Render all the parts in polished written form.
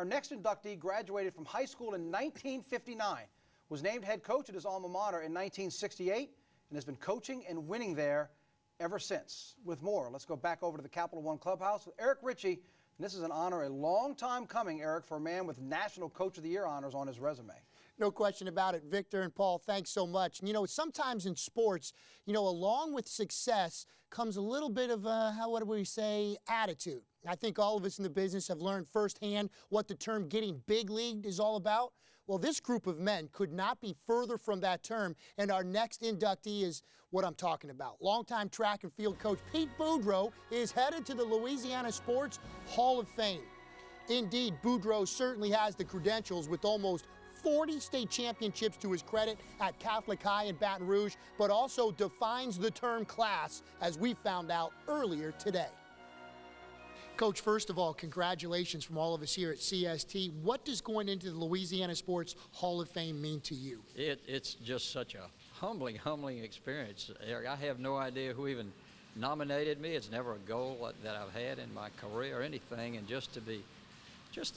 our next inductee graduated from high school in 1959, was named head coach at his alma mater in 1968, and has been coaching and winning there ever since. With more, let's go back over to the Capital One Clubhouse with Eric Ritchie. And this is an honor a long time coming, Eric, for a man with National Coach of the Year honors on his resume. No question about it. Victor and Paul, thanks so much. And, sometimes in sports, along with success comes a little bit of what do we say, attitude. I think all of us in the business have learned firsthand what the term getting big leagued is all about. Well, this group of men could not be further from that term, and our next inductee is what I'm talking about. Longtime track and field coach Pete Boudreaux is headed to the Louisiana Sports Hall of Fame. Indeed, Boudreaux certainly has the credentials with almost 40 state championships to his credit at Catholic High in Baton Rouge, but also defines the term class, as we found out earlier today. Coach, first of all, congratulations from all of us here at CST. What does going into the Louisiana Sports Hall of Fame mean to you? It's just such a humbling experience, Eric. I have no idea who even nominated me. It's never a goal that I've had in my career or anything, and just to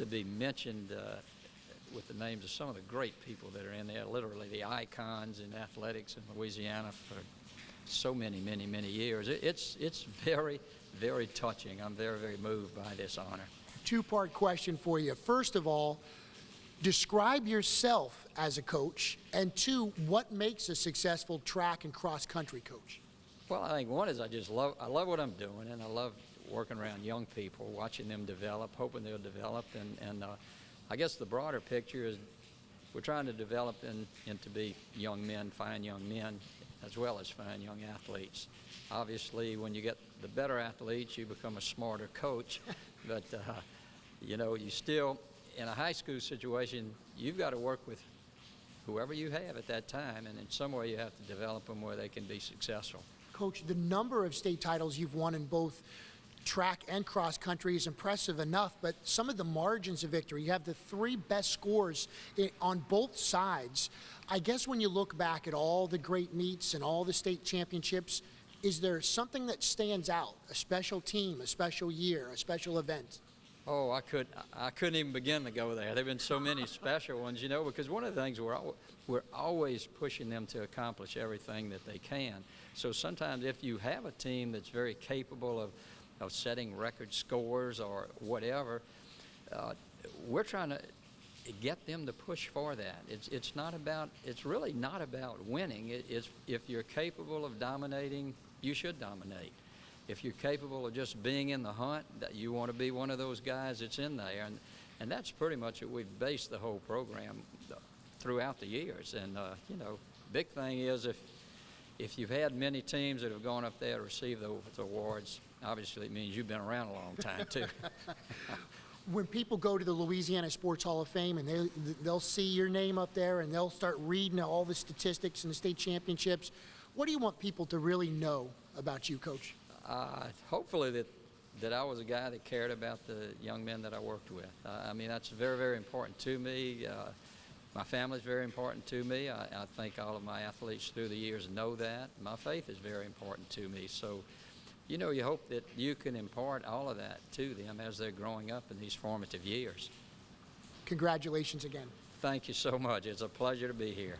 be mentioned with the names of some of the great people that are in there, literally the icons in athletics in Louisiana for so many years. It's very touching. I'm very moved by this honor. Two-part question for you. First of all, describe yourself as a coach, and two, what makes a successful track and cross-country coach? Well, I think one is I love what I'm doing, and I love working around young people, watching them develop, hoping they'll develop, and I guess the broader picture is we're trying to develop into be young men, fine young men, as well as fine young athletes. Obviously, when you get the better athletes, you become a smarter coach, but you still, in a high school situation, you've got to work with whoever you have at that time, and in some way you have to develop them where they can be successful. Coach, the number of state titles you've won in both track and cross country is impressive enough, but some of the margins of victory, you have the three best scores on both sides. I guess when you look back at all the great meets and all the state championships, is there something that stands out, a special team, a special year, a special event? Oh, I couldn't even begin to go there. There have been so many special ones, because one of the things we're always pushing them to accomplish everything that they can. So sometimes if you have a team that's very capable of setting record scores or whatever, we're trying to get them to push for that. It's really not about winning. It's if you're capable of dominating, you should dominate. If you're capable of just being in the hunt, that you want to be one of those guys that's in there, and that's pretty much what we've based the whole program throughout the years. And big thing is if you've had many teams that have gone up there to receive those awards, obviously it means you've been around a long time too. When people go to the Louisiana Sports Hall of Fame and they'll see your name up there and they'll start reading all the statistics and the state championships, what do you want people to really know about you, Coach? Hopefully that I was a guy that cared about the young men that I worked with. I mean, that's very important to me. My family's very important to me. I think all of my athletes through the years know that. My faith is very important to me. So, you hope that you can impart all of that to them as they're growing up in these formative years. Congratulations again. Thank you so much. It's a pleasure to be here.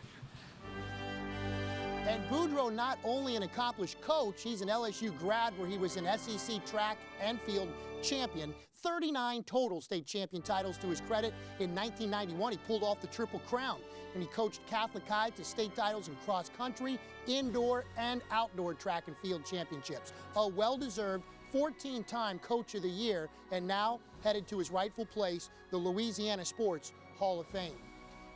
And Boudreaux, not only an accomplished coach, he's an LSU grad where he was an SEC track and field champion. 39 total state champion titles to his credit. In 1991, he pulled off the Triple Crown, and he coached Catholic High to state titles in cross country, indoor, and outdoor track and field championships. A well-deserved 14-time Coach of the Year, and now headed to his rightful place, the Louisiana Sports Hall of Fame.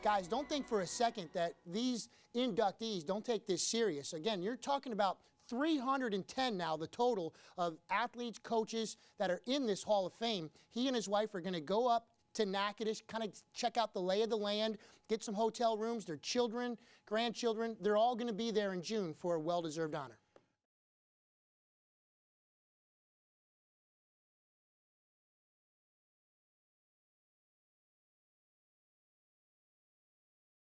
Guys, don't think for a second that these inductees don't take this serious. Again, you're talking about 310 now, the total of athletes, coaches that are in this Hall of Fame. He and his wife are going to go up to Natchitoches, kind of check out the lay of the land, get some hotel rooms. Their children, grandchildren, they're all going to be there in June for a well-deserved honor.